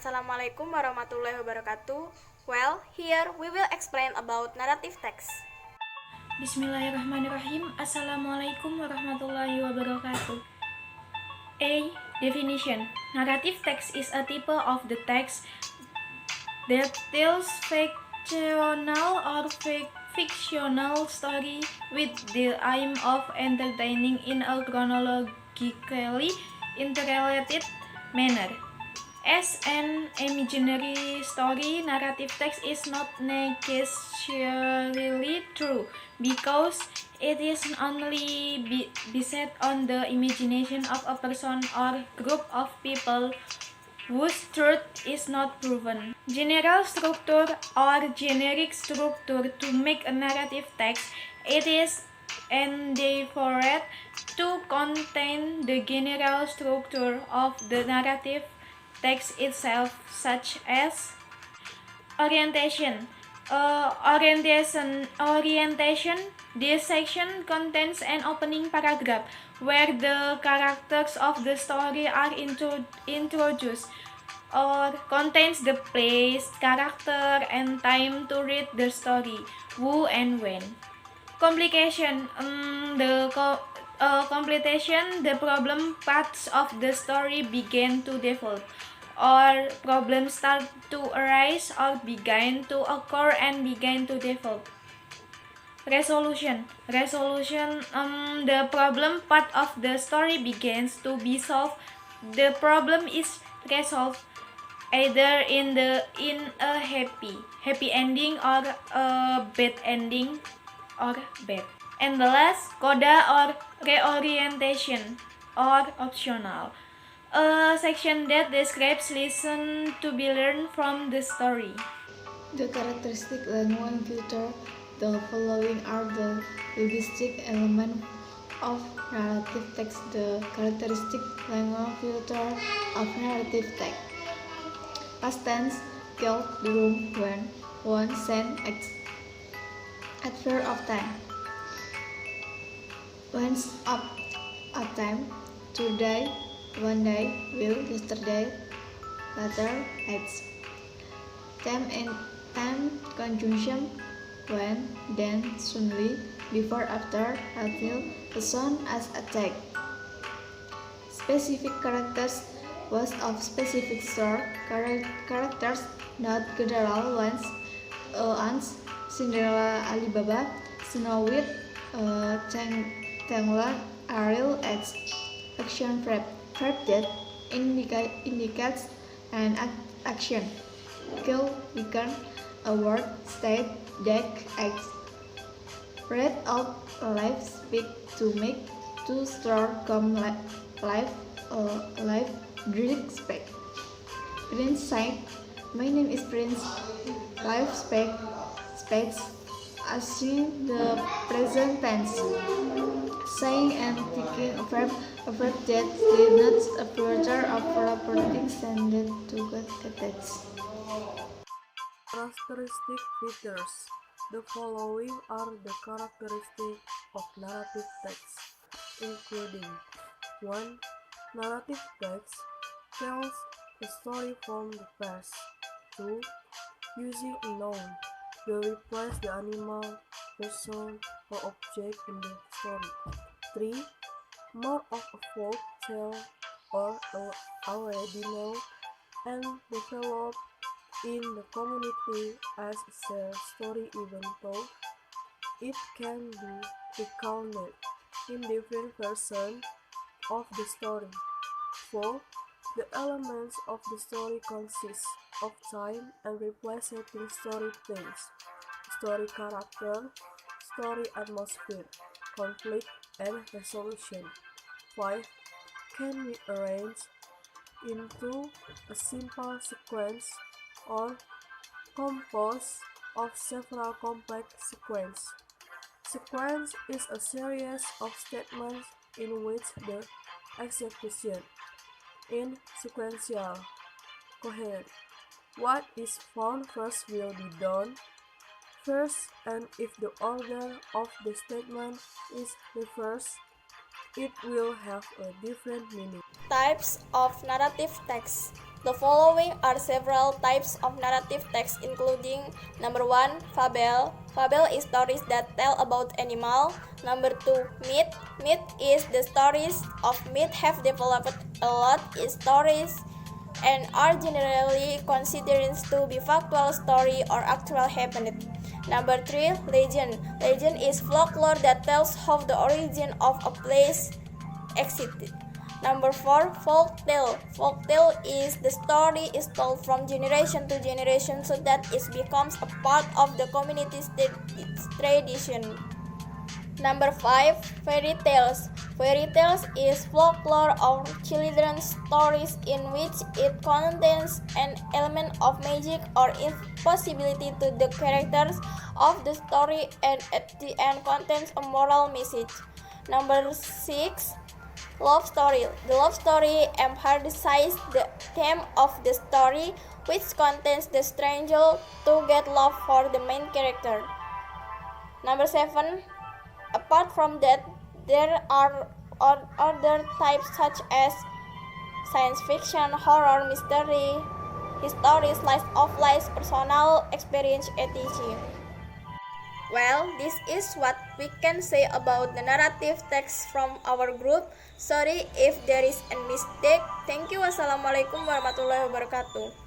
Assalamualaikum warahmatullahi wabarakatuh. Well, here we will explain about narrative text. Bismillahirrahmanirrahim. Assalamualaikum warahmatullahi wabarakatuh. A. Definition. Narrative text is a type of the text that tells fictional or fictional story with the aim of entertaining in a chronologically interrelated manner. As an imaginary story, narrative text is not necessarily true because it is only based on the imagination of a person or group of people whose truth is not proven. General structure or generic structure. To make a narrative text, it is endeavored to contain the general structure of the narrative text itself, such as orientation. Orientation. This section contains an opening paragraph where the characters of the story are introduced, or contains the place, character, and time to read the story, who and when. Complication. Completion. The problem parts of the story begin to develop, or problems start to arise or begin to occur and begin to develop. Resolution. The problem part of the story begins to be solved. The problem is resolved either in a happy ending or a bad ending or bad. And the last, coda or reorientation or optional. A section that describes lessons to be learned from the story. The characteristic language filter. The following are the linguistic elements of narrative text. The characteristic language filter of narrative text. Past tense, killed the room when one sent at first of time. Once up a time, today, one day, will, yesterday, later, it's. Time and time conjunction, when, then, soonly, before, after, until, as soon as attack. Specific characters, words of specific sort, characters, not general ones, ants, Cinderella, Alibaba, Snow White, Tangled, Ariel, X. Action verb that indicates an action. Kill, weaken, a word, state, deck, act. Read out life, speak, to make, to store, come, life, drink, speak. Prince said, my name is Prince. Life, spades, assume the present tense. Saying and taking a verb that denotes a further of reporting standard to get attached. Characteristic features. The following are the characteristics of narrative text, including 1. Narrative text tells a story from the past. 2. Using a noun, will replace the animal, person, or object in the story. 3. More of a folk tale or already known and developed in the community as a shared story, even though it can be recounted in different versions of the story. 4. The elements of the story consist of time and representing story themes, story character, story atmosphere, conflict, and resolution. 5. Can be arranged into a simple sequence or composed of several complex sequences. Sequence is a series of statements in which the execution in sequential coherent. What is found first will be done first, and if the order of the statement is reversed, it will have a different meaning. Types of narrative text. The following are several types of narrative text, including number 1, fable. Fable is stories that tell about animal. Number 2, myth. Myth is the stories of myth have developed a lot in stories and are generally considered to be factual story or actual happened. Number 3, legend. Legend is folklore that tells how the origin of a place existed. Number 4, folktale. Folktale is the story is told from generation to generation so that it becomes a part of the community's tradition. Number 5, fairy tales. Fairy tales is folklore or children's stories in which it contains an element of magic or impossibility to the characters of the story and at the end contains a moral message. Number 6, love story. The love story emphasizes the theme of the story, which contains the stranger to get love for the main character. Number 7, apart from that, there are other types such as science fiction, horror, mystery, history, slice of life, personal experience, etc. Well, this is what we can say about the narrative text from our group. Sorry if there is a mistake. Thank you. Wassalamualaikum warahmatullahi wabarakatuh.